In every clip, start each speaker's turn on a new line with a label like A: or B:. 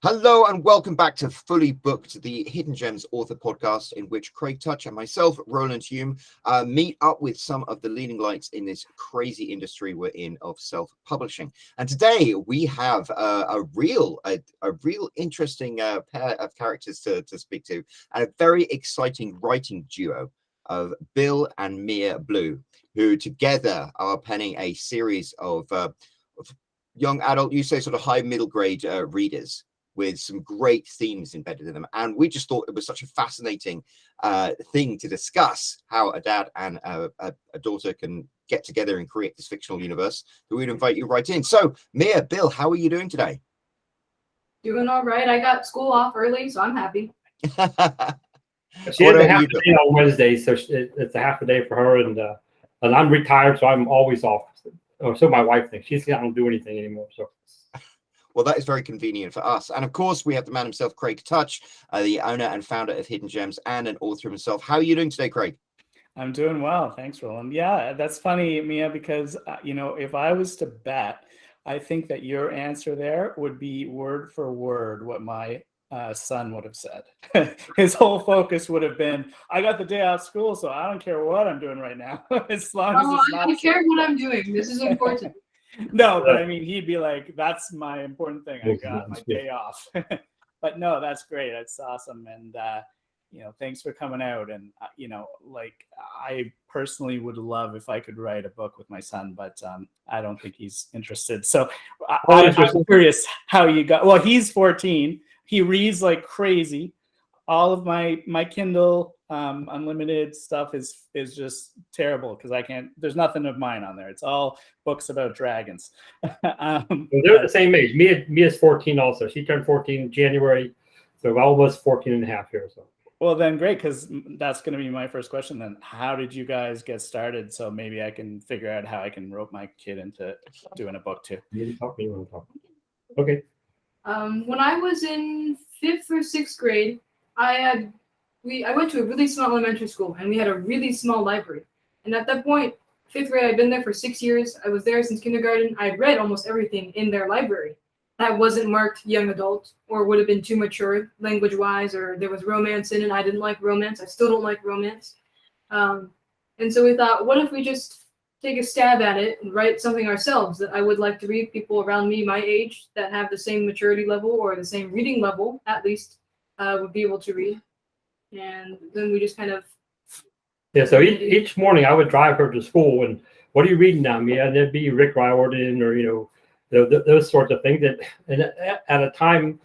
A: Hello and welcome back to Fully Booked, the Hidden Gems author podcast, in which Craig Touch and myself, Roland Hume, meet up with some of the leading lights in this crazy industry we're in of self-publishing. And today we have a real interesting pair of characters to speak to, and a very exciting writing duo of Bill and Mia Belew, who together are penning a series of young adult, you say sort of high middle grade readers, with some great themes embedded in them. And we just thought it was such a fascinating thing to discuss, how a dad and a daughter can get together and create this fictional universe, that we'd invite you right in. So Mia, Bill, how are you doing today?
B: Doing all right. I got school off early, so I'm happy.
C: She has a half a day on Wednesday, so it's a half a day for her, and I'm retired, so I'm always off. So my wife thinks. She says I don't do anything anymore, so.
A: Well, that is very convenient for us. And of course, we have the man himself, Craig Touch, the owner and founder of Hidden Gems and an author himself. How are you doing today, Craig?
D: I'm doing well. Thanks, Roland. Yeah, that's funny, Mia, because, if I was to bet, I think that your answer there would be word for word what my son would have said. His whole focus would have been, I got the day off school, so I don't care what I'm doing right now. As long as it's not.
B: I care what I'm doing. This is important.
D: No, but I mean, he'd be like, that's my important thing. I got my day off. But no, that's great. That's awesome. And, thanks for coming out. And, I personally would love if I could write a book with my son, but I don't think he's interested. So I'm curious how you got, well, he's 14. He reads like crazy. All of my Kindle Unlimited stuff is just terrible because I can't. There's nothing of mine on there. It's all books about dragons.
C: They're the same age. Mia's 14 also. She turned 14 in January, so almost 14 and a half here. So.
D: Well, then great, because that's going to be my first question. Then, how did you guys get started? So maybe I can figure out how I can rope my kid into doing a book too.
C: Okay.
B: When I was in 5th or 6th grade, I went to a really small elementary school, and we had a really small library. And at that point, 5th grade, I'd been there for 6 years. I was there since kindergarten. I'd read almost everything in their library that wasn't marked young adult or would have been too mature language-wise, or there was romance in it. I didn't like romance. I still don't like romance. And so we thought, what if we just take a stab at it and write something ourselves that I would like to read? People around me, my age, that have the same maturity level or the same reading level, at least, would be able to read. And then we just kind of.
C: Yeah, so each morning I would drive her to school, and what are you reading now, Mia? And there'd be Rick Riordan or, those sorts of things. And at a time,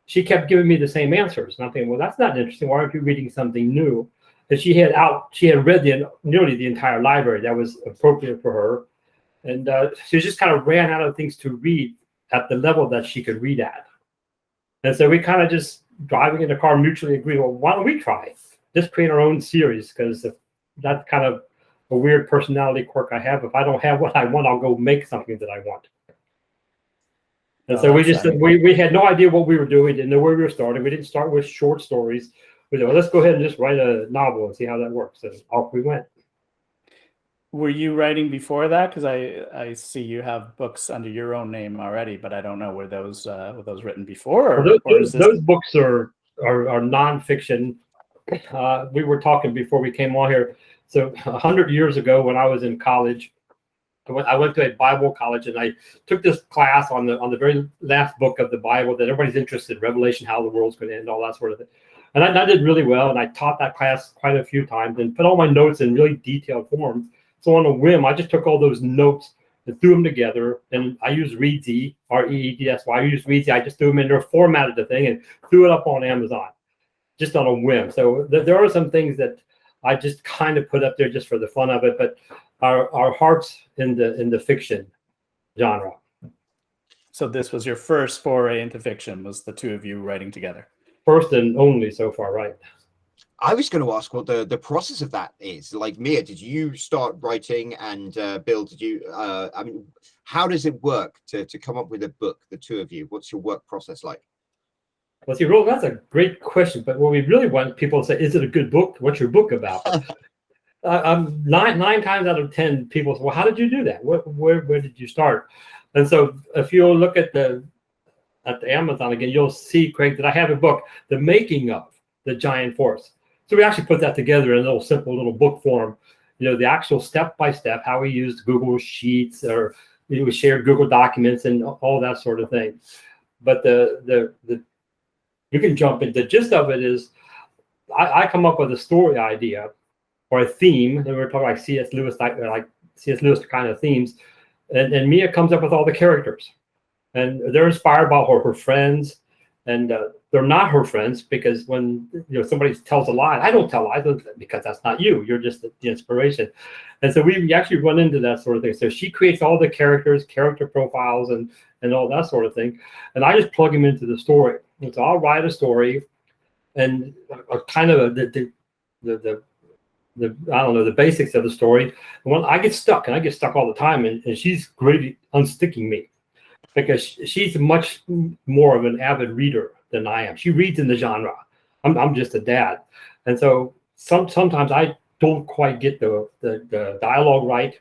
C: she kept giving me the same answers. And I'm thinking, well, that's not interesting. Why aren't you reading something new? And she had read nearly the entire library that was appropriate for her. And she just kind of ran out of things to read at the level that she could read at. And so we kind of just, driving in the car, mutually agreed, well, why don't we try? Just create our own series, because that's kind of a weird personality quirk I have. If I don't have what I want, I'll go make something that I want. And so we had no idea what we were doing, didn't know where we were starting. We didn't start with short stories. We said, well, let's go ahead and just write a novel and see how that works. And off we went.
D: Were you writing before that? Because I see you have books under your own name already, but I don't know, were those written before?
C: Those books are nonfiction. We were talking before we came on here. So 100 years ago, when I was in college, I went to a Bible college, and I took this class on the very last book of the Bible that everybody's interested in, Revelation, how the world's going to end, all that sort of thing. And I did really well, and I taught that class quite a few times and put all my notes in really detailed form. So on a whim, I just took all those notes and threw them together, and I used Reedsy, R-E-E-D-S-Y. I used Reedsy. I just threw them in there, formatted the thing, and threw it up on Amazon, just on a whim. So there are some things that I just kind of put up there just for the fun of it, but our hearts in the fiction genre.
D: So this was your first foray into fiction, was the two of you writing together?
C: First and only so far, right?
A: I was going to ask what the process of that is. Like, Mia, did you start writing, and Bill, did you? How does it work to come up with a book, the two of you? What's your work process like?
C: Well, see, Roland, that's a great question. But what we really want people to say, is it a good book? What's your book about? Nine times out of 10, people say, well, how did you do that? Where did you start? And so if you look at the at the Amazon again, you'll see, Craig, that I have a book, The Making of the Giant Force. So we actually put that together in a little simple little book form. The actual step-by-step, how we used Google Sheets, or we shared Google Documents and all that sort of thing. But the you can jump in. The gist of it is I come up with a story idea or a theme, and we're talking like C.S. Lewis, like C.S. Lewis kind of themes, and Mia comes up with all the characters, and they're inspired by her friends, and they're not her friends, because when somebody tells a lie, I don't tell lies because that's not you. You're just the inspiration. And so we actually run into that sort of thing. So she creates all the characters, character profiles, and all that sort of thing, and I just plug them into the story. And so I'll write a story, and kind of the I don't know, the basics of the story. And when I get stuck, and I get stuck all the time, and she's great at unsticking me, because she's much more of an avid reader than I am. She reads in the genre. I'm just a dad. And so sometimes I don't quite get the dialogue right.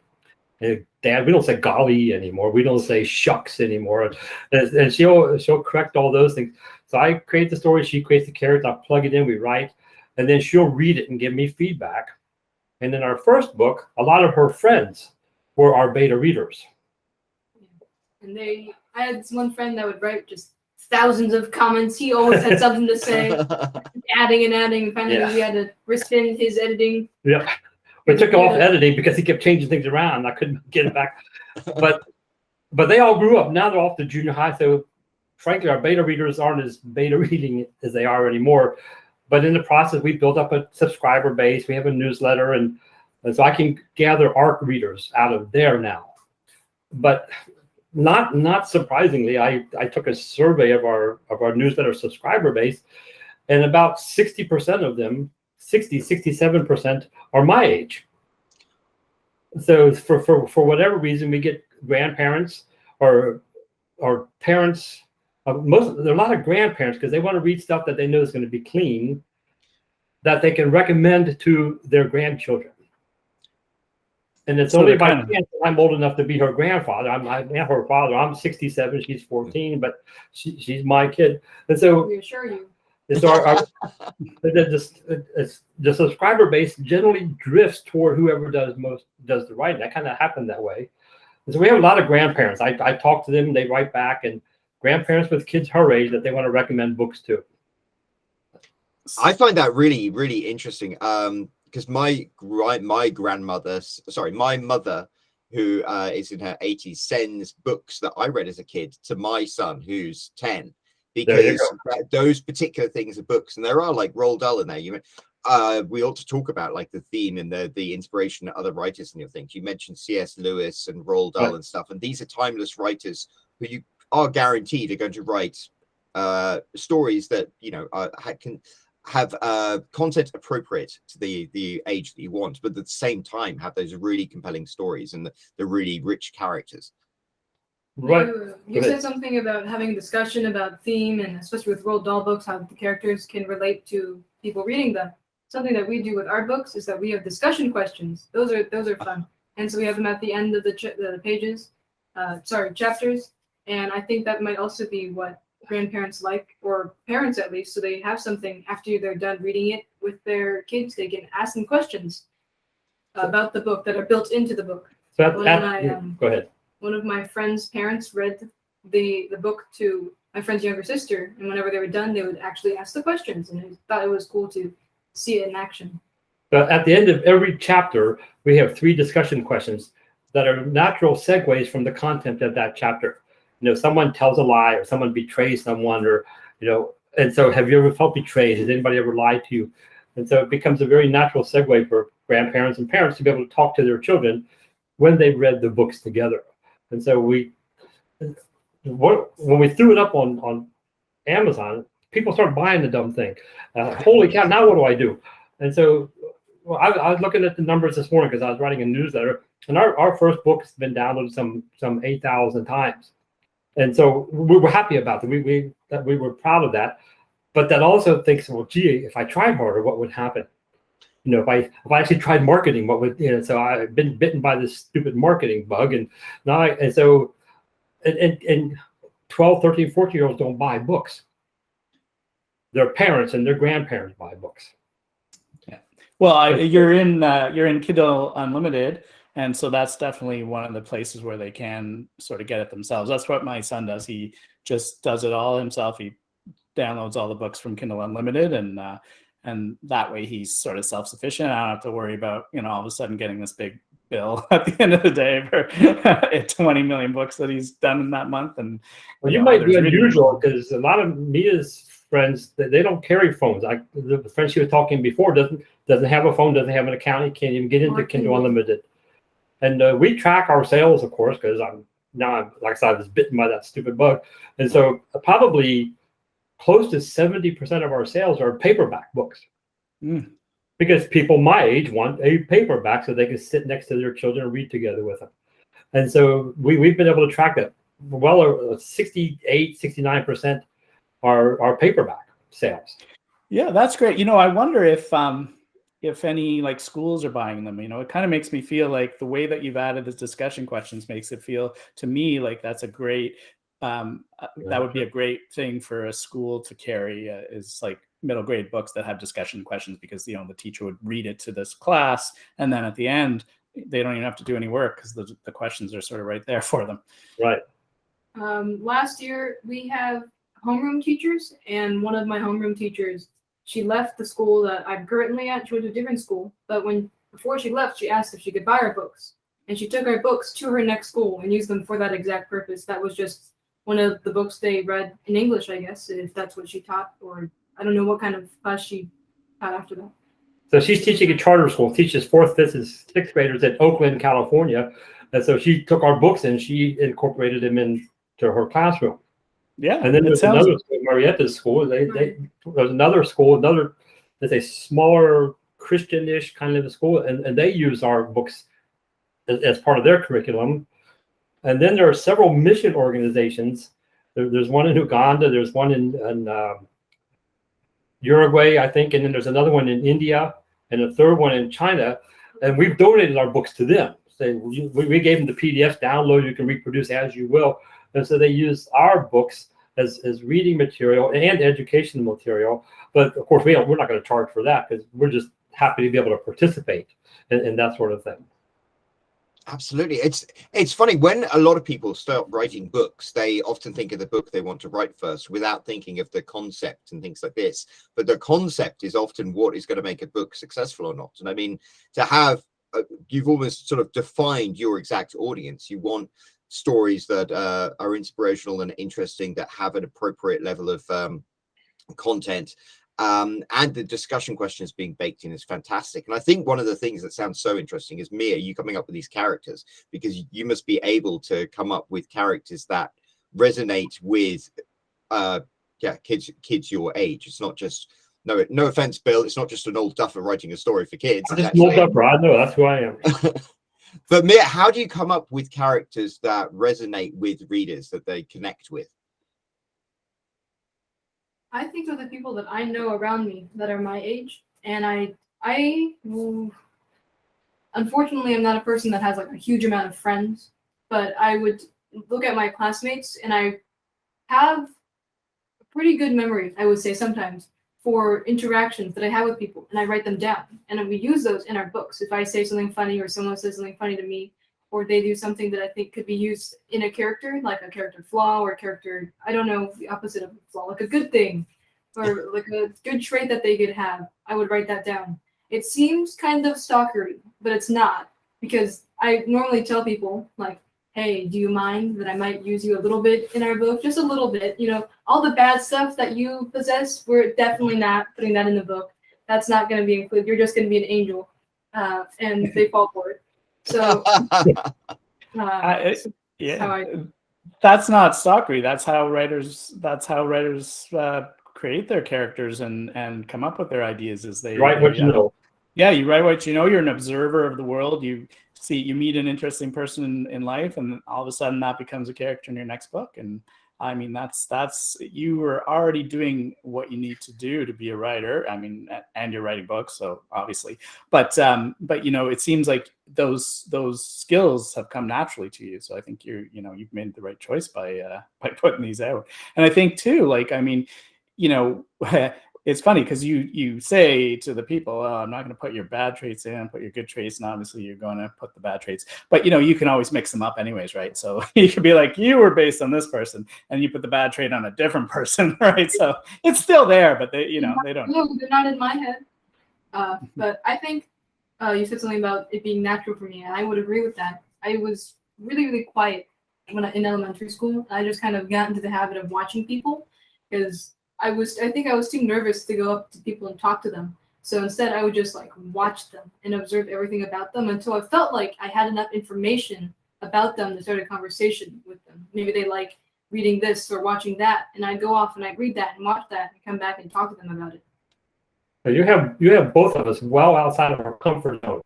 C: And Dad, we don't say golly anymore. We don't say shucks anymore. And she'll correct all those things. So I create the story. She creates the character. I plug it in. We write. And then she'll read it and give me feedback. And in our first book, a lot of her friends were our beta readers.
B: And I had this one friend that would write just thousands of comments. He always had something to say, adding and adding. Finally, we had to rescind his editing.
C: Yeah, we took off editing because he kept changing things around. I couldn't get it back. But they all grew up. Now they're off to junior high. So frankly, our beta readers aren't as beta reading as they are anymore. But in the process, we built up a subscriber base. We have a newsletter, and so I can gather ARC readers out of there now. But not surprisingly, I took a survey of our newsletter subscriber base, and about 60% of them, 67% are my age. So for whatever reason, we get grandparents or parents. There are a lot of grandparents, because they want to read stuff that they know is going to be clean, that they can recommend to their grandchildren. And it's only by chance that I'm old enough to be her grandfather. I'm her father. I'm 67. She's 14, but she's my kid. And so
B: we assure you,
C: it's the subscriber base generally drifts toward whoever does the writing. That kind of happened that way. And so we have a lot of grandparents. I talk to them. They write back, and grandparents with kids her age that they want to recommend books to.
A: I find that really, really interesting. Because my mother, who is in her 80s, sends books that I read as a kid to my son, who's 10, because those particular things are books, and there are like Roald Dahl in there. We ought to talk about like the theme and the inspiration that other writers and your things. You mentioned C.S. Lewis and Roald Dahl and stuff, and these are timeless writers who you are guaranteed are going to write stories that can have content appropriate to the age that you want, but at the same time have those really compelling stories and the really rich characters.
C: Right.
B: You said something about having a discussion about theme, and especially with Roald Dahl books, how the characters can relate to people reading them. Something that we do with our books is that we have discussion questions. Those are fun, and so we have them at the end of the pages, chapters. And I think that might also be what grandparents like, or parents at least, so they have something after they're done reading it with their kids. They can ask them questions about the book that are built into the book.
C: So go ahead.
B: One of my friend's parents read the book to my friend's younger sister, and whenever they were done, they would actually ask the questions, and I thought it was cool to see it in action.
C: But at the end of every chapter, we have 3 discussion questions that are natural segues from the content of that chapter. Someone tells a lie, or someone betrays someone, or, and so have you ever felt betrayed? Has anybody ever lied to you? And so it becomes a very natural segue for grandparents and parents to be able to talk to their children when they've read the books together. And so when we threw it up on Amazon, people started buying the dumb thing. Holy cow, now what do I do? And so I was looking at the numbers this morning because I was writing a newsletter, and our first book has been downloaded some 8,000 times. And so we were happy about that. We were proud of that. But that also thinks, well, gee, if I tried harder, what would happen? If I actually tried marketing, what would, so I've been bitten by this stupid marketing bug. And now, 12, 13, 14-year-olds don't buy books. Their parents and their grandparents buy books.
D: Yeah. Well, you're in Kindle Unlimited, and so that's definitely one of the places where they can sort of get it themselves. That's what my son does. He just does it all himself. He downloads all the books from Kindle Unlimited, and that way he's sort of self-sufficient. I don't have to worry about, all of a sudden getting this big bill at the end of the day for 20 million books that he's done in that month. And
C: well, you might be unusual because a lot of Mia's friends, they don't carry phones. The friend she was talking before doesn't have a phone, doesn't have an account. He can't even get into Kindle Unlimited. And we track our sales, of course, because like I said, I was bitten by that stupid bug. And so probably close to 70% of our sales are paperback books. Because people my age want a paperback so they can sit next to their children and read together with them. And so we've been able to track that. Well, 68, 69% are paperback sales. Yeah,
D: that's great. I wonder if any like schools are buying them. It kind of makes me feel like the way that you've added the discussion questions makes it feel to me like that's a great that would be a great thing for a school to carry is like middle grade books that have discussion questions, because the teacher would read it to this class, and then at the end they don't even have to do any work because the questions are sort of right there for them.
C: Right.
B: Last year we have homeroom teachers, and one of my homeroom teachers, she left the school that I'm currently at. She went to a different school, but before she left, she asked if she could buy our books, and she took our books to her next school and used them for that exact purpose. That was just one of the books they read in English, I guess, if that's what she taught, or I don't know what kind of class she taught after that.
C: So she's teaching a charter school, teaches 4th, 5th, and 6th graders in Oakland, California. And so she took our books and she incorporated them into her classroom.
D: Yeah.
C: And then there's another school, Marietta's school. There's another school, there's a smaller Christian-ish kind of a school, and they use our books as part of their curriculum. And then there are several mission organizations. There's one in Uganda, there's one in Uruguay, I think, and then there's another one in India, and a third one in China. And we've donated our books to them. So we gave them the PDFs download, you can reproduce as you will. And so they use our books as reading material and educational material. But of course, we're not going to charge for that because we're just happy to be able to participate in that sort of thing.
A: Absolutely. It's funny, when a lot of people start writing books, they often think of the book they want to write first without thinking of the concept and things like this. But the concept is often what is going to make a book successful or not. And I mean, to have, you've almost sort of defined your exact audience. You want stories that are inspirational and interesting, that have an appropriate level of content. And the discussion questions being baked in is fantastic. And I think one of the things that sounds so interesting is, Mia, you coming up with these characters, because you must be able to come up with characters that resonate with kids your age. It's not just, no offense, Bill, it's not just an old duffer writing a story for kids.
C: I'm just an old duffer. I know, that's who I am.
A: But Mia, how do you come up with characters that resonate with readers, that they connect with?
B: I think of the people that I know around me that are my age, and I unfortunately I'm not a person that has like a huge amount of friends, but I would look at my classmates, and I have a pretty good memory, I would say sometimes, for interactions that I have with people, and I write them down, and we use those in our books. If I say something funny, or someone says something funny to me, or they do something that I think could be used in a character, like a character flaw, or a character, I don't know, the opposite of a flaw, like a good thing, or like a good trait that they could have, I would write that down. It seems kind of stalkery, but it's not, because I normally tell people, like, hey, do you mind that I might use you a little bit in our book? Just a little bit, all the bad stuff that you possess, we're definitely not putting that in the book. That's not going to be included. You're just going to be an angel, and they fall for it. So,
D: that's not stalkery. That's how writers create their characters and come up with their ideas. Is they
C: write what you know.
D: Yeah, you write what you know. You're an observer of the world. You meet an interesting person in life, and all of a sudden that becomes a character in your next book. And I mean, that's you were already doing what you need to do to be a writer. I mean, and you're writing books, so obviously, but you know, it seems like those skills have come naturally to you. So I think you've made the right choice by putting these out. And I think too, like, I mean, you know, it's funny because you say to the people, oh, I'm not going to put your bad traits in, put your good traits, and obviously you're going to put the bad traits. But, you know, you can always mix them up anyways, right? So you could be like, you were based on this person, and you put the bad trait on a different person, right? So it's still there, but they don't.
B: No, they're not in my head. But I think you said something about it being natural for me, and I would agree with that. I was really, really quiet in elementary school. I just kind of got into the habit of watching people because I think I was too nervous to go up to people and talk to them. So instead I would just like watch them and observe everything about them until I felt like I had enough information about them to start a conversation with them. Maybe they like reading this or watching that, and I'd go off and I'd read that and watch that and come back and talk to them about it.
C: So you have both of us well outside of our comfort zone.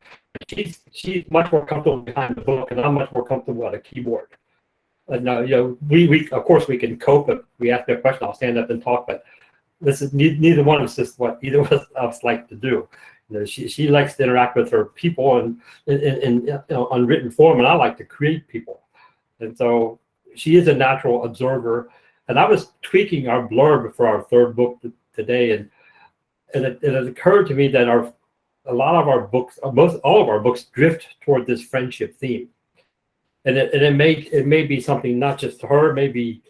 C: She's much more comfortable behind the book, and I'm much more comfortable at a keyboard. You know, we of course we can cope. If we ask me a question, I'll stand up and talk. But this is neither one of us is what either of us like to do. You know, she likes to interact with her people in unwritten form, and I like to create people. And so she is a natural observer. And I was tweaking our blurb for our third book today, and it occurred to me that a lot of our books, almost all of our books, drift toward this friendship theme. And it may be something not just to her, maybe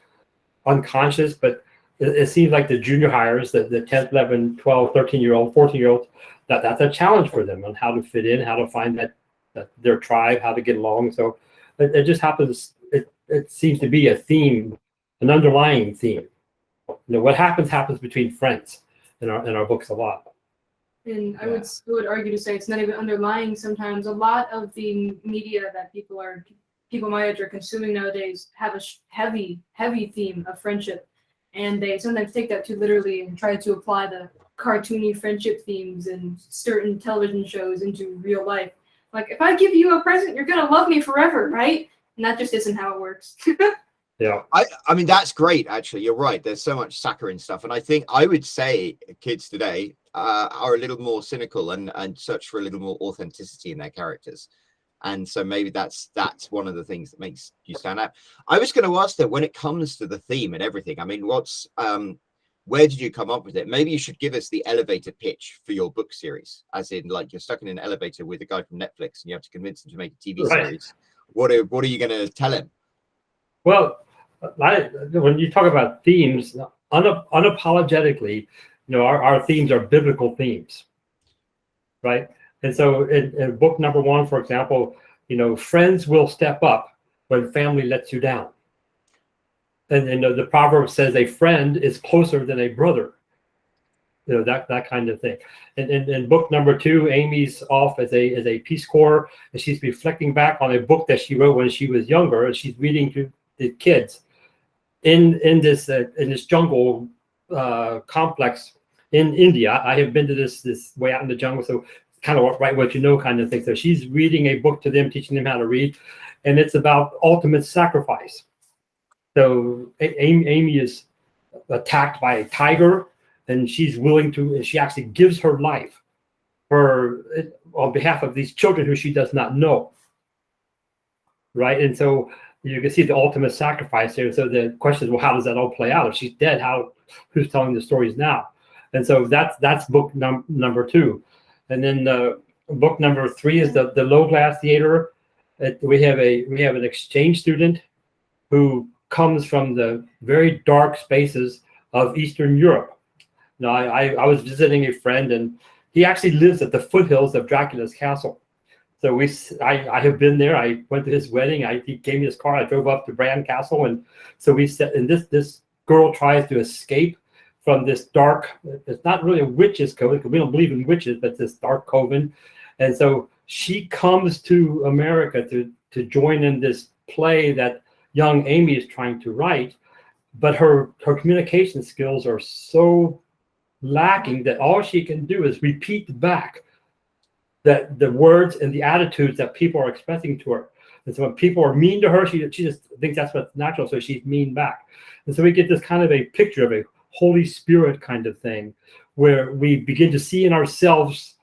C: unconscious, but it seems like the junior hires, the 10, 11, 12, 13-year-old, 14-year-olds, that's a challenge for them on how to fit in, how to find that their tribe, how to get along. So it just happens, it seems to be a theme, an underlying theme. You know, what happens between friends in our books a lot.
B: And I would argue to say it's not even underlying sometimes. A lot of the media that people my age are consuming nowadays have a heavy theme of friendship, and they sometimes take that too literally and try to apply the cartoony friendship themes in certain television shows into real life. Like, if I give you a present, you're gonna love me forever, right? And that just isn't how it works.
C: Yeah,
A: I mean, that's great. Actually, you're right. There's so much saccharine stuff, and I think I would say kids today are a little more cynical and search for a little more authenticity in their characters. And so maybe that's one of the things that makes you stand out. I was going to ask that when it comes to the theme and everything, I mean, where did you come up with it? Maybe you should give us the elevator pitch for your book series, as in like you're stuck in an elevator with a guy from Netflix and you have to convince him to make a TV series. What are you going to tell him?
C: Well, when you talk about themes, unapologetically, you know, our themes are biblical themes, right? And so in book number 1, for example, you know, friends will step up when family lets you down. And the proverb says a friend is closer than a brother. You know, that kind of thing. And in book number 2, Amy's off as a Peace Corps, and she's reflecting back on a book that she wrote when she was younger, and she's reading to the kids in this jungle complex in India. I have been to this way out in the jungle, so kind of write what you know kind of thing. So she's reading a book to them, teaching them how to read, and it's about ultimate sacrifice. So Amy is attacked by a tiger, and she's willing to, and she actually gives her life on behalf of these children who she does not know. Right? And so you can see the ultimate sacrifice here. So the question is, well, how does that all play out? If she's dead, who's telling the stories now? And so that's book number 2. And then book number 3 is the Low Glass Theater. We have an exchange student who comes from the very dark spaces of Eastern Europe. Now, I was visiting a friend, and he actually lives at the foothills of Dracula's castle. So I have been there. I went to his wedding. He gave me his car. I drove up to Bran Castle, and so we set. And this girl tries to escape from this dark. It's not really a witch's coven because we don't believe in witches, but this dark coven. And so she comes to America to join in this play that young Amy is trying to write, but her communication skills are so lacking that all she can do is repeat back that the words and the attitudes that people are expressing to her. And so when people are mean to her, she just thinks that's what's natural, so she's mean back. And so we get this kind of a picture of a Holy Spirit kind of thing, where we begin to see in ourselves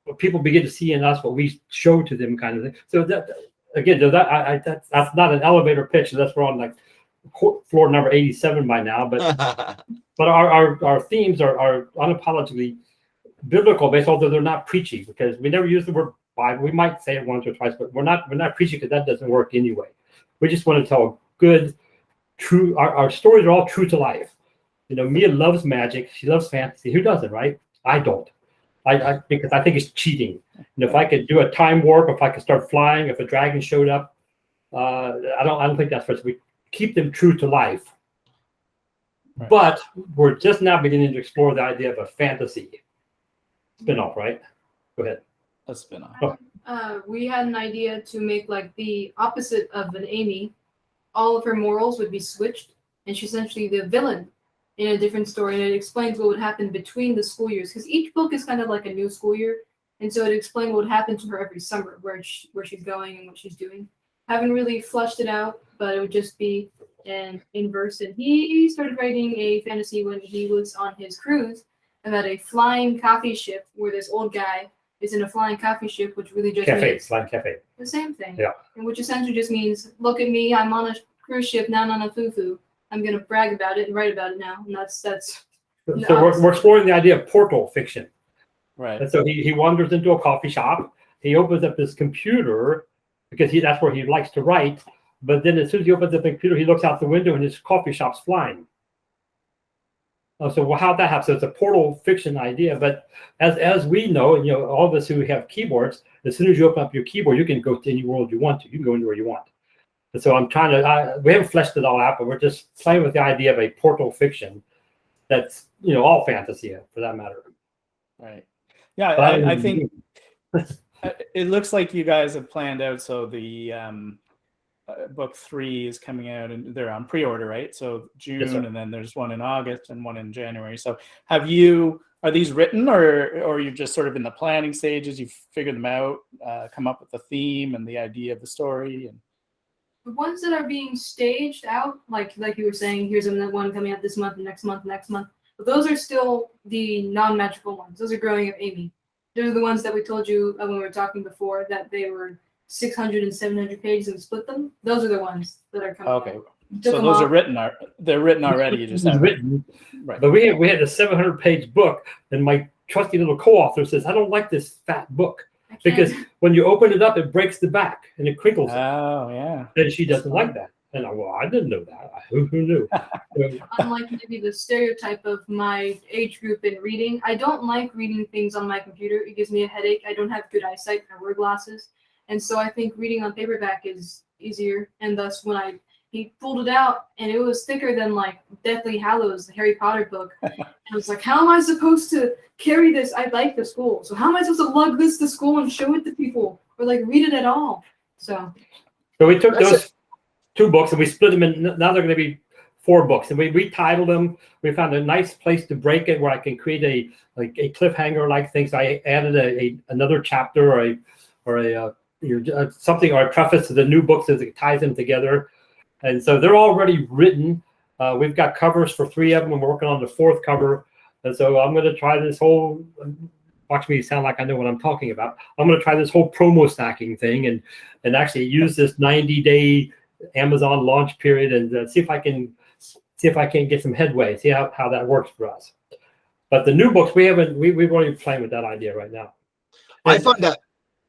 C: what people begin to see in us, what we show to them, kind of thing. So that again, that's not an elevator pitch. That's we're on like floor number 87 by now, but our themes are unapologetically biblical based, although they're not preachy, because we never use the word Bible. We might say it once or twice, but we're not preaching, because that doesn't work anyway. We just want to tell good, true. Our stories are all true to life. Mia loves magic. She loves fantasy. Who doesn't, right? I don't. Because I think it's cheating. If I could do a time warp, if I could start flying, if a dragon showed up, I don't think that's for us. We keep them true to life. Right. But we're just now beginning to explore the idea of a fantasy spin-off, right? Go ahead.
D: A spin-off.
B: We had an idea to make like the opposite of an Amy. All of her morals would be switched, and she's essentially the villain in a different story, and it explains what would happen between the school years, because each book is kind of like a new school year, and so it explains what would happen to her every summer, where she's going and what she's doing. Haven't really flushed it out, but it would just be in verse. And he started writing a fantasy when he was on his cruise about a flying coffee ship, where this old guy is in a flying coffee ship, which really just means
C: flying cafe.
B: The same thing.
C: Yeah.
B: And which essentially just means, look at me, I'm on a cruise ship, now I'm on a foo-foo. I'm going to brag about it and write about it now. And that's
C: so we're exploring the idea of portal fiction.
D: Right.
C: And so he wanders into a coffee shop. He opens up his computer, because that's where he likes to write. But then as soon as he opens up the computer, he looks out the window and his coffee shop's flying. So how'd that happen? So it's a portal fiction idea. But as we know, all of us who have keyboards, as soon as you open up your keyboard, you can go to any world you want to. You can go anywhere you want. And so I'm trying to, we haven't fleshed it all out, but we're just playing with the idea of a portal fiction that's, all fantasy for that matter.
D: Right. Yeah, I think it looks like you guys have planned out. So the book 3 is coming out, and they're on pre-order, right? So June, yes, and then there's one in August and one in January. So are these written, or you're just sort of in the planning stages? You've figured them out, come up with the theme and the idea of the story? And
B: the ones that are being staged out, like you were saying, here's one coming out this month, next month. But those are still the non-magical ones. Those are Growing Up Amy. Those are the ones that we told you when we were talking before, that they were 600 and 700 pages and we split them. Those are the ones that are coming
D: out.
B: So
D: those are written. They're written already. You just have
C: written. Right. But we had a 700-page book, and my trusty little co-author says, I don't like this fat book. Because when you open it up, it breaks the back and it crinkles.
D: Oh, yeah.
C: And she doesn't like that. And I didn't know that. Who knew?
B: Unlike maybe the stereotype of my age group in reading, I don't like reading things on my computer. It gives me a headache. I don't have good eyesight. I wear glasses. And so I think reading on paperback is easier. And thus, when he pulled it out, and it was thicker than like Deathly Hallows, the Harry Potter book. And I was like, how am I supposed to carry this? I like the school. So how am I supposed to lug this to school and show it to people, or like read it at all? So
C: we took those 2 books and we split them in. Now they're going to be 4 books, and we retitled them. We found a nice place to break it where I can create a cliffhanger like thing. So I added another chapter or a something, or a preface to the new books as it ties them together. And so they're already written. We've got covers for 3 of them, and we're working on the 4th cover. And so I'm going to try this whole, watch me sound like I know what I'm talking about. I'm going to try this whole promo stacking thing and actually use this 90-day Amazon launch period and see if I can get some headway, see how that works for us. But the new books, we've already playing with that idea right now.
A: I find that.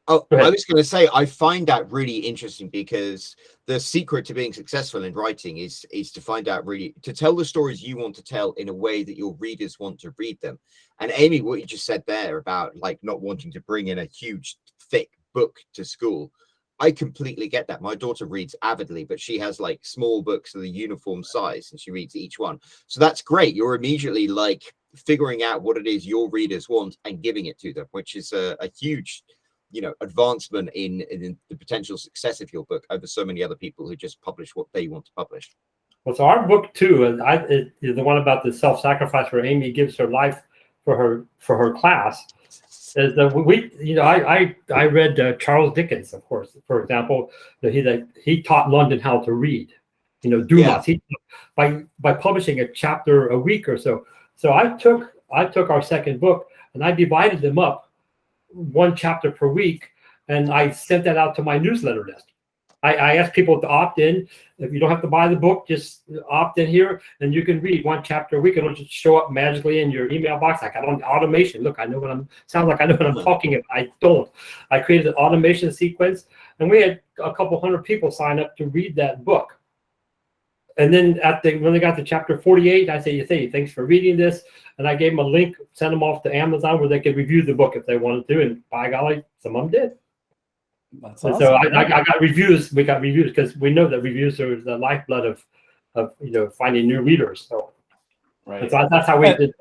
A: Oh, I was going to say, I find that really interesting, because the secret to being successful in writing is to find out to tell the stories you want to tell in a way that your readers want to read them. And Amy, what you just said there about like not wanting to bring in a huge, thick book to school, I completely get that. My daughter reads avidly, but she has like small books of the uniform size, and she reads each one. So that's great. You're immediately like figuring out what it is your readers want and giving it to them, which is a huge advancement in the potential success of your book over so many other people who just publish what they want to publish.
C: Well, so our book 2, is the one about the self-sacrifice where Amy gives her life for her class. Is that I read Charles Dickens, of course, for example. He taught London how to read. Dumas. He by publishing a chapter a week or so. So I took our second book and I divided them up, one chapter per week, and I sent that out to my newsletter list. I asked people to opt in. If you don't have to buy the book, just opt in here, and you can read one chapter a week. It'll just show up magically in your email box. I got on automation. Look, sounds like I know what I'm talking about. I don't. I created an automation sequence, and we had a couple hundred people sign up to read that book. And then when they got to chapter 48, I say, thanks for reading this. And I gave them a link, sent them off to Amazon where they could review the book if they wanted to. And by golly, some of them did.
D: That's
C: and
D: awesome.
C: so I got reviews. We got reviews because we know that reviews are the lifeblood of finding new readers. So,
D: right.
C: So that's how we did that.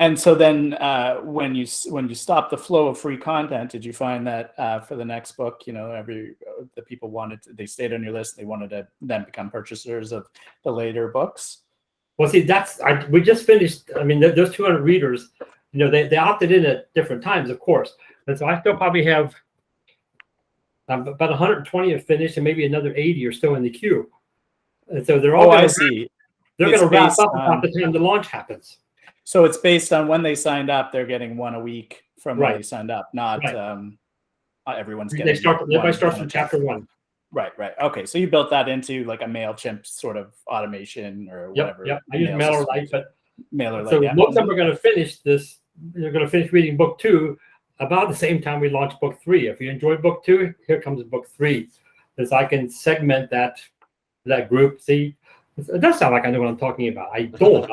D: And so then when you stopped the flow of free content, did you find that for the next book, the people they stayed on your list, they wanted to then become purchasers of the later books?
C: Well, see, we just finished. I mean, those 200 readers, they opted in at different times, of course. And so I still probably have about 120 have finished, and maybe another 80 are still in the queue. And so they're all going to wrap up about the time the launch happens.
D: So it's based on when they signed up. They're getting one a week from when they signed up, not everyone's getting.
C: Everybody starts from chapter 1.
D: Right. Okay, so you built that into like a MailChimp sort of automation or whatever.
C: Yep. I use MailerLite, but
D: MailerLite.
C: So most of them are going to finish this. They're going to finish reading book 2 about the same time we launch book 3. If you enjoy book 2, here comes book 3. Because I can segment that group. See, it does sound like I know what I'm talking about. I don't.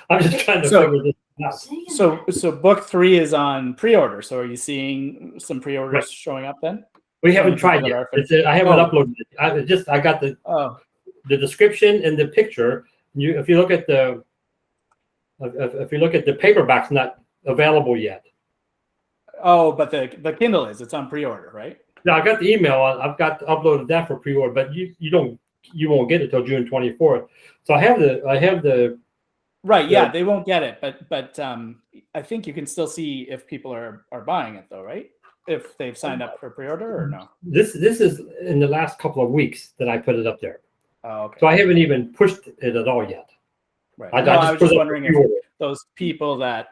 C: I'm just trying to figure this out.
D: So book 3 is on pre-order. So are you seeing some pre-orders showing up then?
C: We haven't tried yet. I haven't uploaded it. I got the description and the picture. If you look at the paperback's not available yet.
D: Oh, but the Kindle is. It's on pre-order, right?
C: No, I got the email. I've got uploaded that for pre-order, but you won't get it till June 24th. So I have the.
D: Right. Yeah, they won't get it, but I think you can still see if people are buying it though, right? If they've signed up for pre-order or no?
C: This is in the last couple of weeks that I put it up there.
D: Oh, okay.
C: So I haven't even pushed it at all yet.
D: Right. I was just wondering if those people that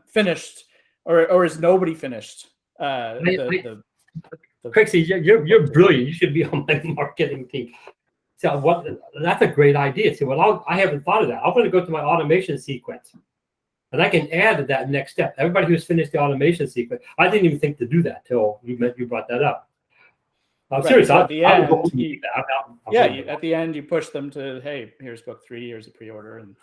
D: finished, or is nobody finished?
C: Craig, you're brilliant. You should be on my marketing team. So that's a great idea. So I haven't thought of that. I'm going to go to my automation sequence. And I can add that next step. Everybody who's finished the automation sequence, I didn't even think to do that till you brought that up. I'm serious.
D: So at the end, you push them to, hey, here's book 3, here's a pre-order. And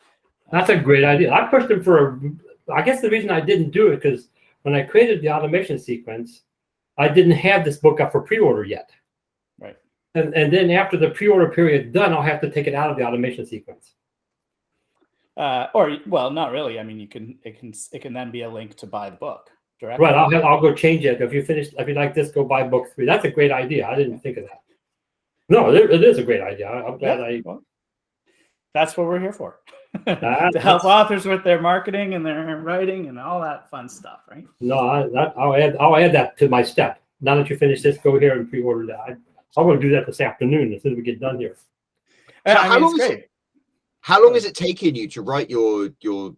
C: that's a great idea. I pushed them I guess the reason I didn't do it because when I created the automation sequence, I didn't have this book up for pre-order yet.
D: Right.
C: And then after the pre-order period done, I'll have to take it out of the automation sequence.
D: Not really. I mean, it can then be a link to buy the book directly.
C: Right. I'll go change it. If you like this, go buy book 3. That's a great idea. I didn't think of that. No, it is a great idea. I'm glad
D: that's what we're here for. To help authors with their marketing and their writing and all that fun stuff, right?
C: No, I'll add that to my step. Now that you finish this, go here and pre-order that. I'm going to do that this afternoon as soon as we get done here.
A: How long has it taken you to write your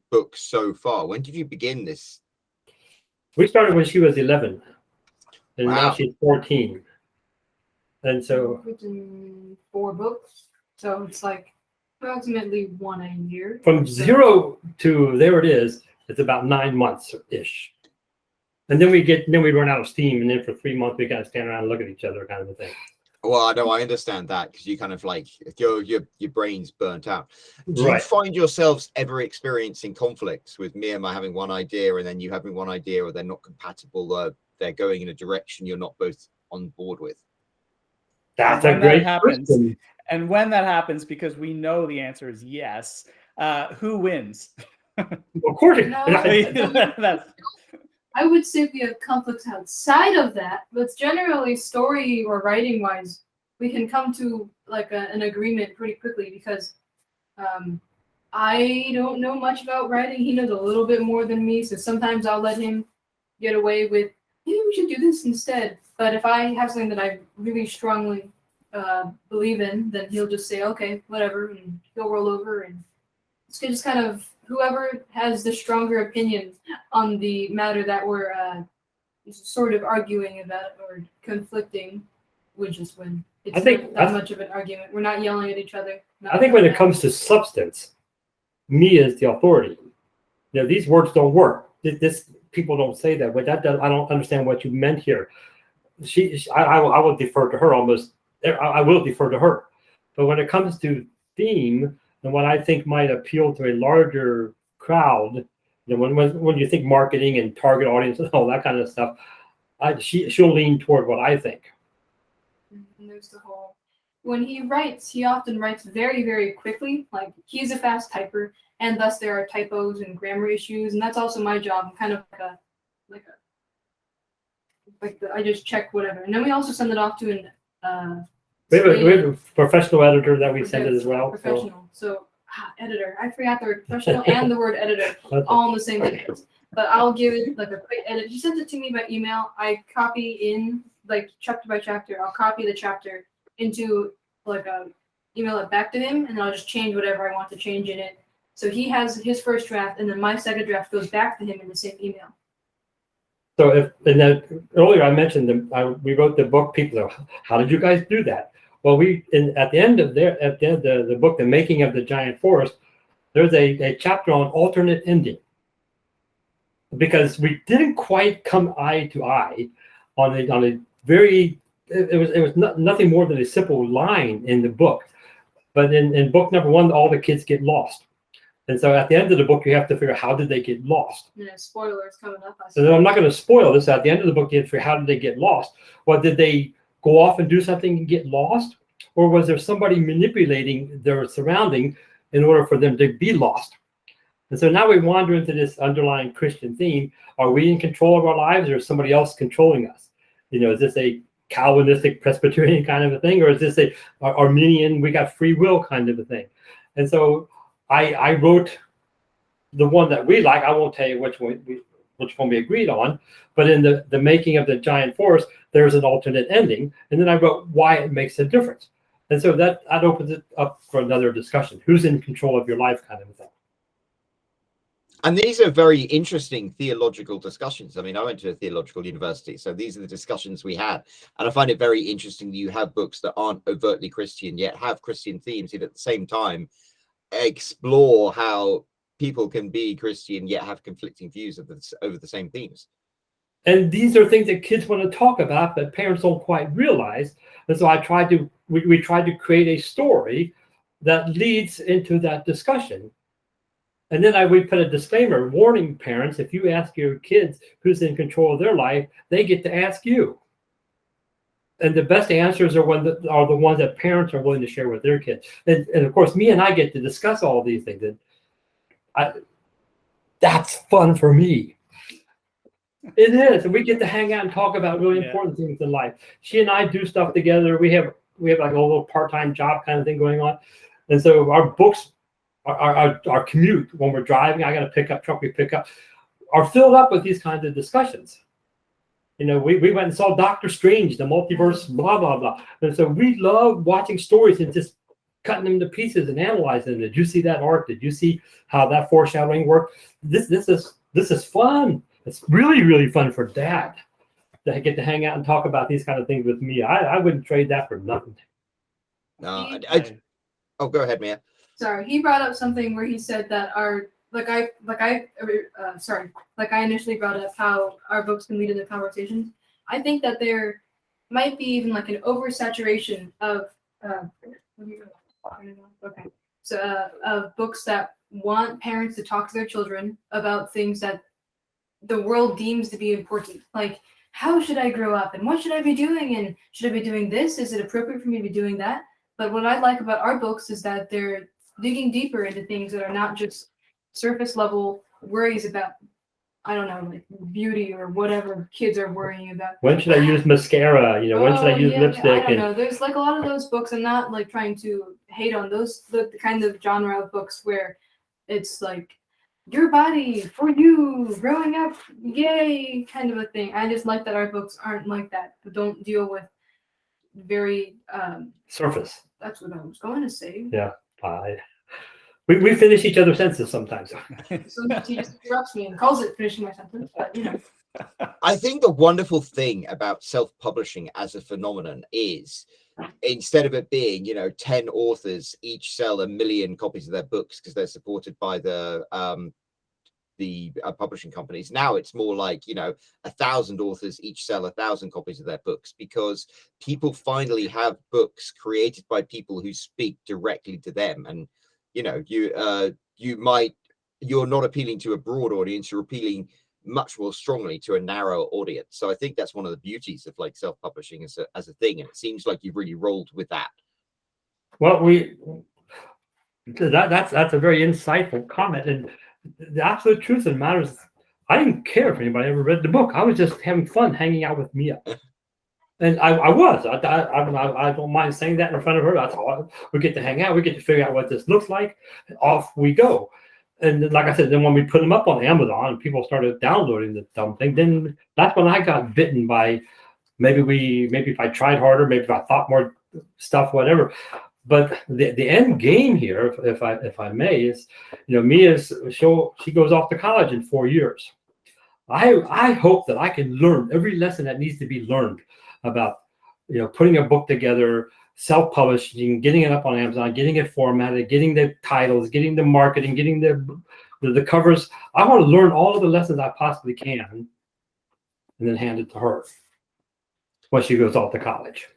A: book so far? When did you begin this?
C: We started when she was 11, and now she's 14. And so
B: I've written 4 books, so it's like approximately 1 a year.
C: From 0 to there it is. It's about 9 months ish, and then we run out of steam, and then for 3 months we kind of stand around and look at each other, kind of a thing.
A: Well, I understand that because you kind of like your brain's burnt out. Do
C: Right.
A: you find yourselves ever experiencing conflicts with Mia having one idea and then you having one idea, or they're not compatible? They're going in a direction you're not both on board with.
C: That's a great
D: question. And when that happens, because we know the answer is yes, who wins?
C: Of course.
B: I would say we have conflicts outside of that, but generally story or writing wise, we can come to like an agreement pretty quickly because I don't know much about writing. He knows a little bit more than me, so sometimes I'll let him get away with, maybe we should do this instead. But if I have something that I really strongly believe in, then he'll just say, okay, whatever, and he'll roll over, and it's just kind of whoever has the stronger opinion on the matter that we're sort of arguing about or conflicting, would just win. It's not that much of an argument. We're not yelling at each other.
C: I think when it comes to substance, Mia is the authority. These words don't work. This people don't say that, but that does, I don't understand what you meant here. I will defer to her almost. I will defer to her. But when it comes to theme and what I think might appeal to a larger crowd, when you think marketing and target audience and all that kind of stuff, she'll lean toward what I think.
B: And there's the whole, when he writes, he often writes very, very quickly. Like, he's a fast typer, and thus there are typos and grammar issues, and that's also my job. I'm kind of I just check whatever, and then we also send it off to an
C: we have a professional editor that we send it as well.
B: Professional. So editor. I forgot the word professional and the word editor all in the same sentence. But I'll give it like a quick edit. He sends it to me by email. I copy in like chapter by chapter. I'll copy the chapter into like a email it back to him, and I'll just change whatever I want to change in it. So he has his first draft, and then my second draft goes back to him in the same email.
C: So earlier I mentioned we wrote the book. People go, how did you guys do that? Well, at the end of the book, The Making of the Giant Forest, there's a chapter on alternate ending, because we didn't quite come eye to eye on a very, it was nothing more than a simple line in the book. But in book number 1, all the kids get lost. And so at the end of the book, you have to figure out how did they get lost.
B: Yeah, spoilers coming up.
C: So I'm not going to spoil this. At the end of the book, you have to figure out how did they get lost. Well, did they go off and do something and get lost? Or was there somebody manipulating their surrounding in order for them to be lost? And so now we wander into this underlying Christian theme. Are we in control of our lives, or is somebody else controlling us? Is this a Calvinistic Presbyterian kind of a thing, or is this a Arminian, we got free will kind of a thing? And so I wrote the one that we like. I won't tell you which one we agreed on, but in the Making of the Giant Forest, there's an alternate ending. And then I wrote why it makes a difference. And so that opens it up for another discussion. Who's in control of your life kind of a thing.
A: And these are very interesting theological discussions. I mean, I went to a theological university, so these are the discussions we had. And I find it very interesting that you have books that aren't overtly Christian, yet have Christian themes, yet at the same time explore how people can be Christian, yet have conflicting views over the same themes.
C: And these are things that kids want to talk about, but parents don't quite realize. And so we tried to create a story that leads into that discussion. And then we put a disclaimer warning parents, if you ask your kids who's in control of their life, they get to ask you. And the best answers are the ones that parents are willing to share with their kids. And of course, me and I get to discuss all these things. And that's fun for me. It is. And we get to hang out and talk about really important things in life. She and I do stuff together. We have like a little part-time job kind of thing going on. And so our books, our commute when we're driving, I got a pickup truck we pick up, are filled up with these kinds of discussions. We went and saw Doctor Strange, the multiverse, blah, blah, blah. And so we love watching stories and just cutting them to pieces and analyzing them. Did you see that arc? Did you see how that foreshadowing worked? This is fun. It's really, really fun for Dad to get to hang out and talk about these kind of things with me. I wouldn't trade that for nothing.
A: No, go ahead, Mia.
B: Sorry, he brought up something where he said that I initially brought up how our books can lead into conversations. I think that there might be even like an oversaturation of of books that want parents to talk to their children about things that the world deems to be important. Like, how should I grow up, and what should I be doing, and should I be doing this? Is it appropriate for me to be doing that? But what I like about our books is that they're digging deeper into things that are not just surface level worries about, I don't know, like beauty or whatever kids are worrying about.
C: When should I use mascara? When should I use lipstick?
B: I don't know. There's like a lot of those books. I'm not like trying to hate on those, the kind of genre of books where it's like your body for you, growing up, yay, kind of a thing. I just like that our books aren't like that, but don't deal with very
C: surface.
B: That's what I was going to say.
C: Yeah, we finish each other's sentences sometimes.
B: Sometimes he just interrupts me and calls it finishing my sentence, but
A: I think the wonderful thing about self-publishing as a phenomenon is, instead of it being, 10 authors each sell 1 million copies of their books because they're supported by the publishing companies, now it's more like 1,000 authors each sell 1,000 copies of their books, because people finally have books created by people who speak directly to them. And you're not appealing to a broad audience, you're appealing much more strongly to a narrow audience. So I think that's one of the beauties of like self-publishing as a thing, and it seems like you've really rolled with that.
C: Well, that's a very insightful comment, and the absolute truth of the matter is, I didn't care if anybody ever read the book. I was just having fun hanging out with Mia, and I don't mind saying that in front of her. That's all. We get to hang out. We get to figure out what this looks like. Off we go. And like I said, then when we put them up on Amazon and people started downloading the dumb thing, then that's when I got bitten by maybe if I tried harder, maybe if I thought more stuff, whatever. But the end game here, if I may, is Mia's she goes off to college in 4 years. I hope that I can learn every lesson that needs to be learned about putting a book together, self-publishing, getting it up on Amazon, getting it formatted, getting the titles, getting the marketing, getting the covers. I want to learn all of the lessons I possibly can, and then hand it to her when she goes off to college.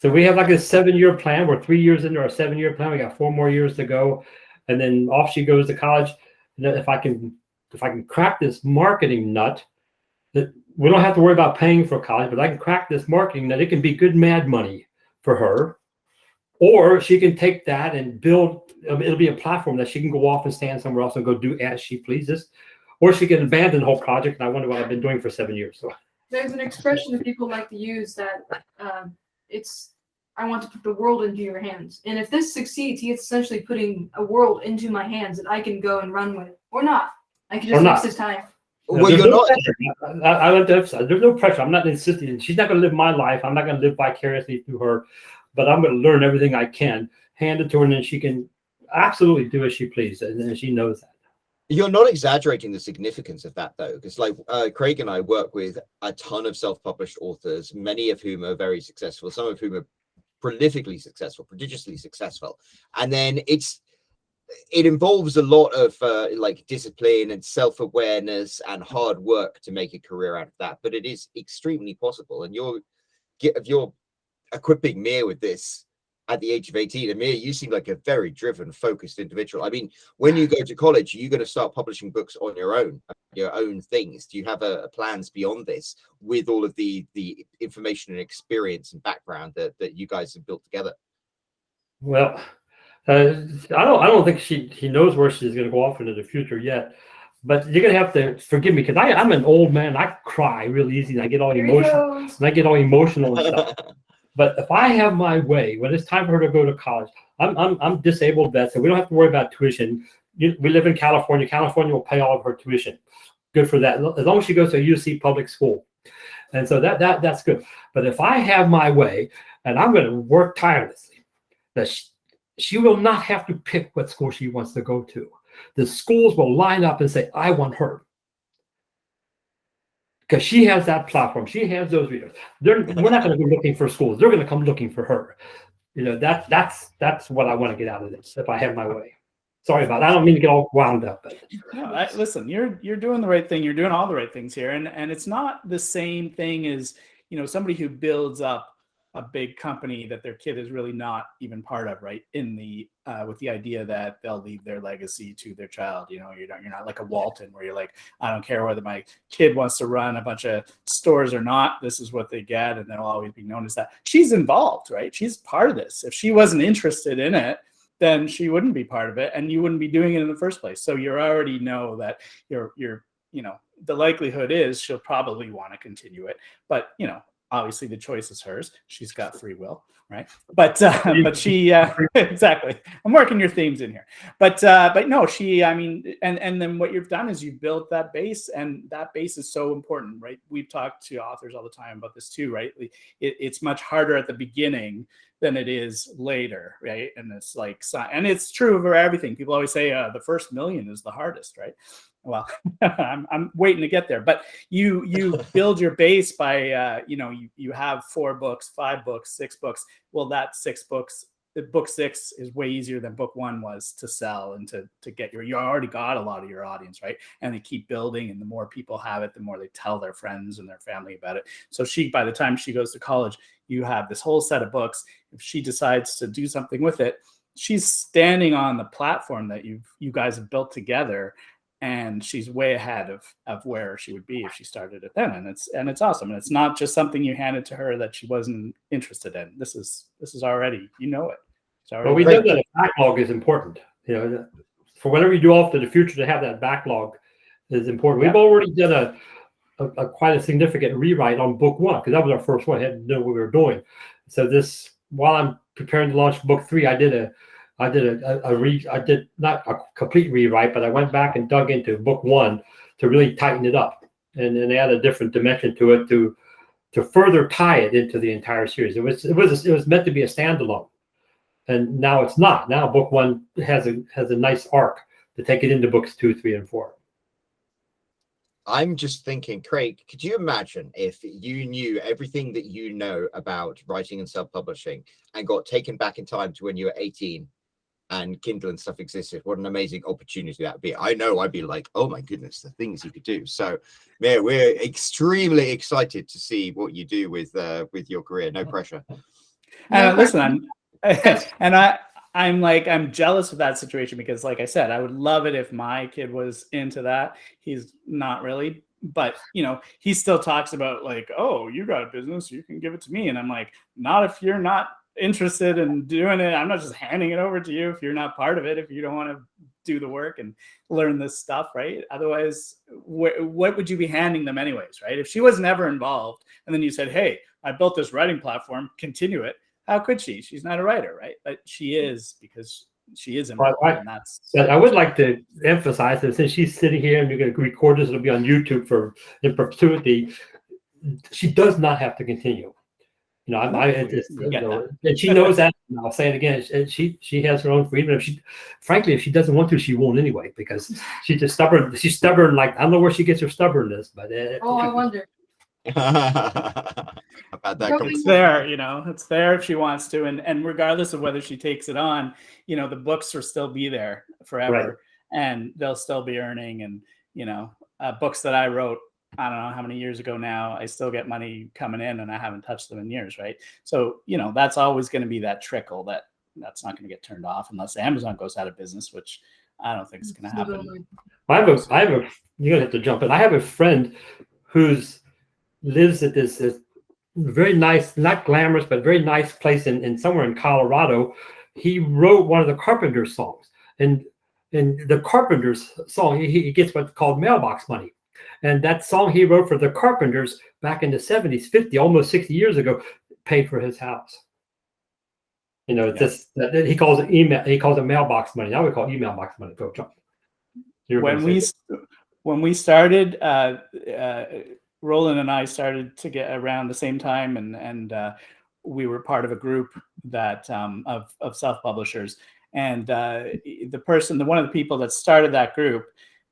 C: So we have like a 7-year plan. We're 3 years into our 7-year plan. We got 4 more years to go, and then off she goes to college. And if I can crack this marketing nut, that we don't have to worry about paying for college, but I can crack this marketing nut, it can be good mad money for her. Or she can take that and build, it'll be a platform that she can go off and stand somewhere else and go do as she pleases. Or she can abandon the whole project, and I wonder what I've been doing for 7 years. So
B: there's an expression that people like to use that I want to put the world into your hands. And if this succeeds, he is essentially putting a world into my hands that I can go and run with. Or not. I can just waste his time.
A: Well, you're not.
C: I like to emphasize, there's no pressure. I'm not insisting. She's not going to live my life. I'm not going to live vicariously through her. But I'm going to learn everything I can, hand it to her, and then she can absolutely do as she pleases. And then she knows that.
A: You're not exaggerating the significance of that, though, because like Craig and I work with a ton of self-published authors, many of whom are very successful, some of whom are prolifically successful, prodigiously successful. And then it involves a lot of like discipline and self-awareness and hard work to make a career out of that. But it is extremely possible. And you're equipping Mia with this at the age of 18. And Mia, you seem like a very driven, focused individual. I mean, when you go to college, you're going to start publishing books on your own things. Do you have plans beyond this with all of the information and experience and background that you guys have built together?
C: Well, I don't think she knows where she's going to go off into the future yet. But you're gonna have to forgive me, because I'm an old man. I cry real easy, and I get all emotional and stuff. But if I have my way, when it's time for her to go to college, I'm disabled vet, so we don't have to worry about tuition. We live in California. California will pay all of her tuition. Good for that, as long as she goes to a UC public school. And so that's good. But if I have my way, and I'm going to work tirelessly, that she will not have to pick what school she wants to go to. The schools will line up and say, I want her. Because she has that platform. She has those readers. We're not going to be looking for schools. They're going to come looking for her. That's what I want to get out of this, if I have my way. Sorry about that. I don't mean to get all wound up. But.
D: No, listen, you're doing the right thing. You're doing all the right things here. And it's not the same thing as, somebody who builds up a big company that their kid is really not even part of, right? With the idea that they'll leave their legacy to their child. You're not like a Walton where you're like, I don't care whether my kid wants to run a bunch of stores or not. This is what they get, and they'll always be known as that. She's involved, right? She's part of this. If she wasn't interested in it, then she wouldn't be part of it, and you wouldn't be doing it in the first place. So you already know that you're the likelihood is she'll probably want to continue it. But Obviously, the choice is hers. She's got free will, right? But she exactly. I'm working your themes in here, but no, she. I mean, and then what you've done is you've built that base, and that base is so important, right? We've talked to authors all the time about this too, right? It's much harder at the beginning than it is later, right? And it's like, and it's true for everything. People always say the first million is the hardest, right? Well, I'm waiting to get there, but you build your base by you have 4 books, 5 books, 6 books. Well, that 6 books, book 6 is way easier than book 1 was to sell and to get you already got a lot of your audience, right? And they keep building, and the more people have it, the more they tell their friends and their family about it. So by the time she goes to college, you have this whole set of books. If she decides to do something with it, she's standing on the platform that you guys have built together. And she's way ahead of where she would be if she started it then, and it's awesome. And it's not just something you handed to her that she wasn't interested in. This is already, it.
C: Well, we know that a backlog is important. For whatever you do off to the future, to have that backlog is important. We've already done a quite a significant rewrite on book 1, because that was our first one. I had to know what we were doing. So while I'm preparing to launch book 3, I did not a complete rewrite, but I went back and dug into book 1 to really tighten it up and add a different dimension to it to further tie it into the entire series. It was meant to be a standalone, and now it's not. Now book 1 has a nice arc to take it into books 2, 3, and 4.
A: I'm just thinking, Craig, could you imagine if you knew everything that you know about writing and self-publishing and got taken back in time to when you were 18 and Kindle and stuff existed? What an amazing opportunity that would be. I know I'd be like, oh my goodness, the things you could do. So yeah, we're extremely excited to see what you do with your career. No pressure.
D: Listen, I'm jealous of that situation, because like I said, I would love it if my kid was into that. He's not really, but he still talks about like, oh, you got a business, you can give it to me. And I'm like, not if you're not interested in doing it. I'm not just handing it over to you if you're not part of it, if you don't want to do the work and learn this stuff, right? Otherwise, what would you be handing them anyways, right? If she was never involved and then you said, hey, I built this writing platform, continue it. How could she? She's not a writer, right? But she is, because she is involved. And that's.
C: I would like to emphasize that since she's sitting here and you're going to record this, it'll be on YouTube in perpetuity. She does not have to continue. And she knows that. And I'll say it again. She has her own freedom. If she doesn't want to, she won't anyway, because she's just stubborn. She's stubborn. Like, I don't know where she gets her stubbornness, but
B: I wonder.
A: About that.
D: It's there, it's there if she wants to, and regardless of whether she takes it on, the books will still be there forever, right. And they'll still be earning. And books that I wrote, I don't know how many years ago now, I still get money coming in, and I haven't touched them in years, right? So that's always going to be that trickle that's not going to get turned off unless Amazon goes out of business, which I don't think is going to happen.
C: You're gonna have to jump in. I have a friend who's lives at this very nice, not glamorous, but very nice place in somewhere in Colorado. He wrote one of the Carpenters songs, and the Carpenters song, he gets what's called mailbox money. And that song he wrote for the Carpenters back in the 70s, 50, almost 60 years ago, paid for his house. Just he calls it email. He calls it mailbox money. Now we call it email box money. Go, John.
D: When we started, Roland and I started to get around the same time, and we were part of a group that of self-publishers. And one of the people that started that group,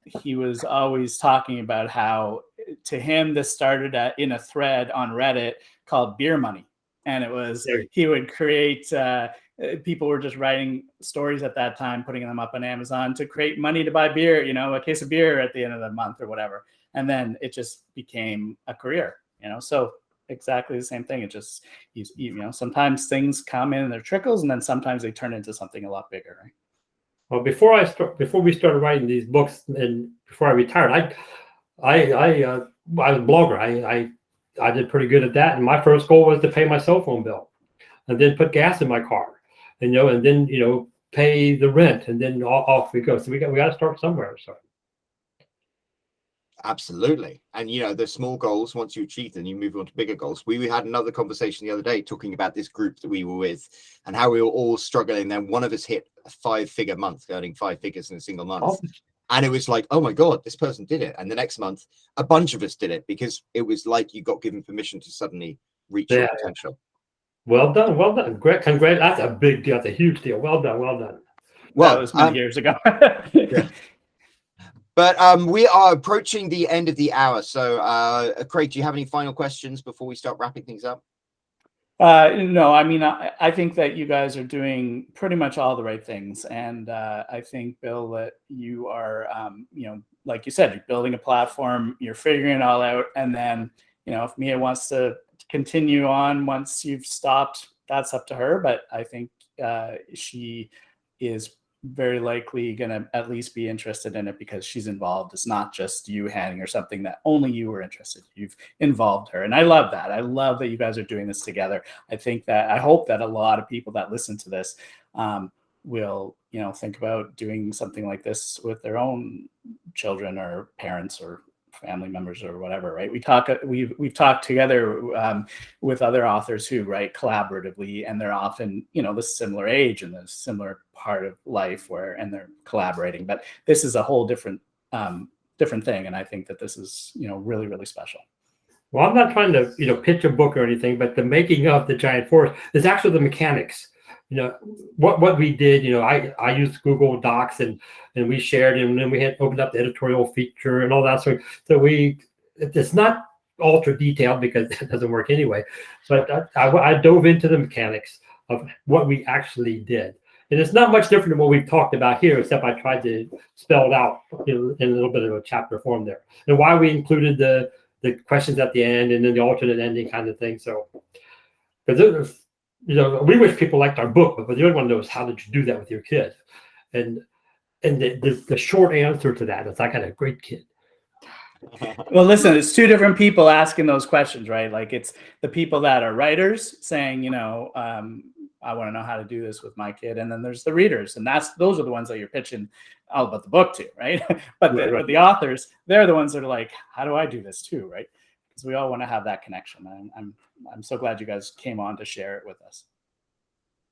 D: he was always talking about how, to him, this started in a thread on Reddit called Beer Money. And it was, he would create, people were just writing stories at that time, putting them up on Amazon to create money to buy beer, a case of beer at the end of the month or whatever. And then it just became a career, so exactly the same thing. It just, sometimes things come in and they're trickles, and then sometimes they turn into something a lot bigger, right?
C: Well, before we started writing these books, and before I retired, I was a blogger. I did pretty good at that, and my first goal was to pay my cell phone bill, and then put gas in my car, and then pay the rent, and then off we go. So we got to start somewhere. So
A: Absolutely. And the small goals, once you achieve them, you move on to bigger goals. We had another conversation the other day talking about this group that we were with and how we were all struggling. Then one of us hit a 5-figure month, earning 5 figures in a single month.
C: Oh.
A: And it was like, oh my God, this person did it. And the next month, a bunch of us did it, because it was like you got given permission to suddenly reach your potential.
C: Well done. Well done. Great. Congrats. That's a big deal. That's a huge deal. Well done. Well done.
A: Well,
D: that was many years ago.
A: Yeah. But we are approaching the end of the hour. So, Craig, do you have any final questions before we start wrapping things up?
D: No, I mean, I think that you guys are doing pretty much all the right things. And I think, Bill, that you are, like you said, you're building a platform, you're figuring it all out. And then, if Mia wants to continue on once you've stopped, that's up to her. But I think she is very likely going to at least be interested in it because she's involved. It's not just you handing her something that only you were interested. You've involved her. And I love that. I love that you guys are doing this together. I hope that a lot of people that listen to this will, think about doing something like this with their own children or parents or family members or whatever, right? We've talked together with other authors who write collaboratively, and they're often, the similar age and the similar part of life and they're collaborating. But this is a whole different thing, and I think that this is, really, really special.
C: Well, I'm not trying to, pitch a book or anything, but the making of the Giant Forest is actually the mechanics. What we did, I used Google Docs and we shared, and then we had opened up the editorial feature and all that. So it's not ultra detailed because it doesn't work anyway. But I dove into the mechanics of what we actually did. And it's not much different than what we've talked about here, except I tried to spell it out in a little bit of a chapter form there. And why we included the questions at the end and then the alternate ending kind of thing. So, because we wish people liked our book, but the other one knows, how did you do that with your kid? And the short answer to that is, I got a great kid.
D: Well, listen, it's two different people asking those questions, right? Like, it's the people that are writers saying, I want to know how to do this with my kid. And then there's the readers, and those are the ones that you're pitching all about the book to, right? But the authors, they're the ones that are like, how do I do this too, right? Because we all want to have that connection. I'm so glad you guys came on to share it with us.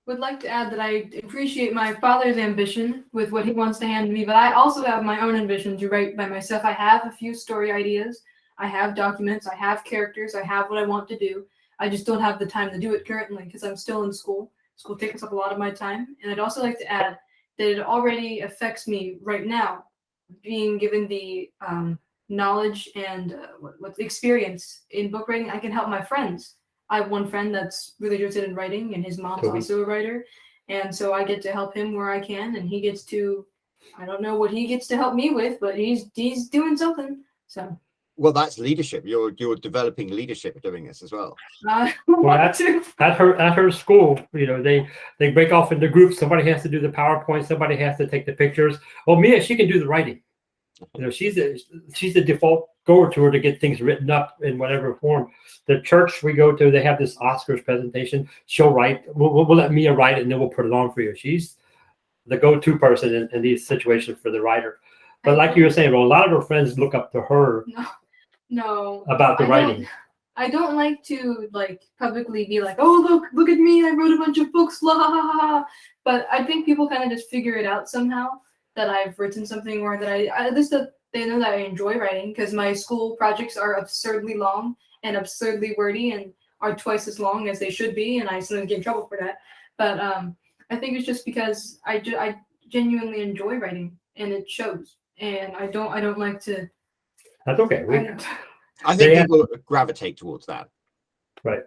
B: Would like to add that I appreciate my father's ambition with what he wants to hand me, but I also have my own ambition to write by myself. I have a few story ideas. I have documents. I have characters. I have what I want to do. I just don't have the time to do it currently because I'm still in school. School takes up a lot of my time. And I'd also like to add that it already affects me right now, being given the knowledge and what experience in book writing. I can help my friends. I have one friend that's really interested in writing, and his mom's also a writer. And so I get to help him where I can, and he gets to, I don't know what he gets to help me with, but he's doing something. So.
A: Well, that's leadership. You're developing leadership doing this as well.
C: Well, at her school, they break off into groups. Somebody has to do the PowerPoint. Somebody has to take the pictures. Well, Mia, she can do the writing. She's the default go-to to get things written up in whatever form. The church we go to, they have this Oscars presentation. She'll write. We'll let Mia write it, and then we'll put it on for you. She's the go-to person in these situations for the writer. But like you were saying, well, a lot of her friends look up to her.
B: No.
C: About the writing.
B: I don't like to publicly be like, oh, look at me, I wrote a bunch of books, la ha ha ha. But I think people kind of just figure it out somehow that I've written something, or that at least that they know that I enjoy writing, because my school projects are absurdly long and absurdly wordy and are twice as long as they should be, and I sometimes get in trouble for that. But I think it's just because I genuinely enjoy writing, and it shows. And I don't like to.
C: That's okay.
A: I think people gravitate towards that.
C: Right.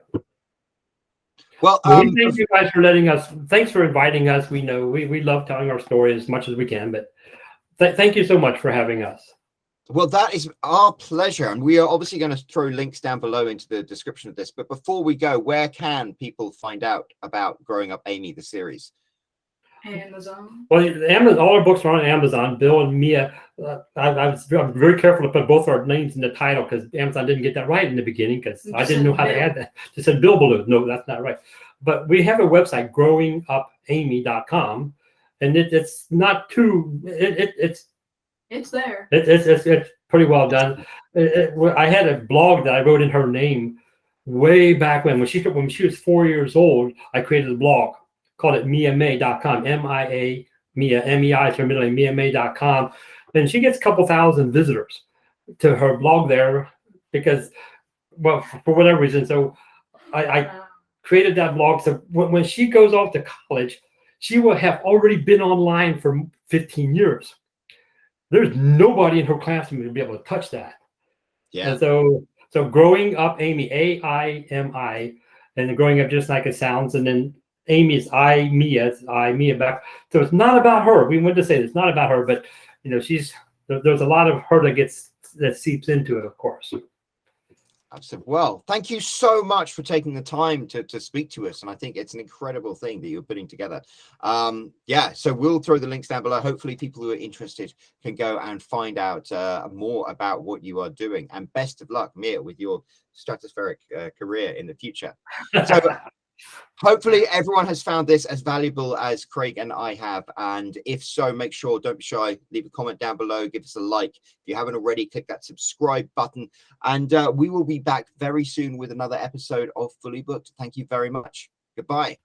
A: Well,
C: thank you guys for letting us. Thanks for inviting us. We know we love telling our story as much as we can, but thank you so much for having us.
A: Well, that is our pleasure, and we are obviously going to throw links down below into the description of this. But before we go, where can people find out about Growing Up Amy, the series?
B: Amazon.
C: Well, Amazon. All our books are on Amazon. Bill and Mia. I'm very careful to put both our names in the title because Amazon didn't get that right in the beginning, because I didn't know how to add that. They said Bill Belew. No, that's not right. But we have a website, growingupamy.com, and it's not too. It's
B: there.
C: It's pretty well done. I had a blog that I wrote in her name way back when she was 4 years old. I created a blog, called it miamay.com, M-I-A, Mia, M-E-I is her middle name, miamay.com. And she gets a couple thousand visitors to her blog there because, well, for whatever reason. So I created that blog. So when she goes off to college, she will have already been online for 15 years. There's nobody in her classroom who will be able to touch that.
A: Yeah.
C: And so growing up, Amy, A-I-M-I, and then growing up just like it sounds, and then Amy is Mia back. So it's not about her. We went to say it's not about her, but you know, there's a lot of her that seeps into it, of course.
A: Absolutely. Well, thank you so much for taking the time to speak to us. And I think it's an incredible thing that you're putting together. Yeah, so we'll throw the links down below. Hopefully people who are interested can go and find out more about what you are doing. And best of luck, Mia, with your stratospheric career in the future. So hopefully everyone has found this as valuable as Craig and I have. And if so, make sure, don't be shy, leave a comment down below, give us a like. If you haven't already, click that subscribe button. And we will be back very soon with another episode of Fully Booked. Thank you very much. Goodbye.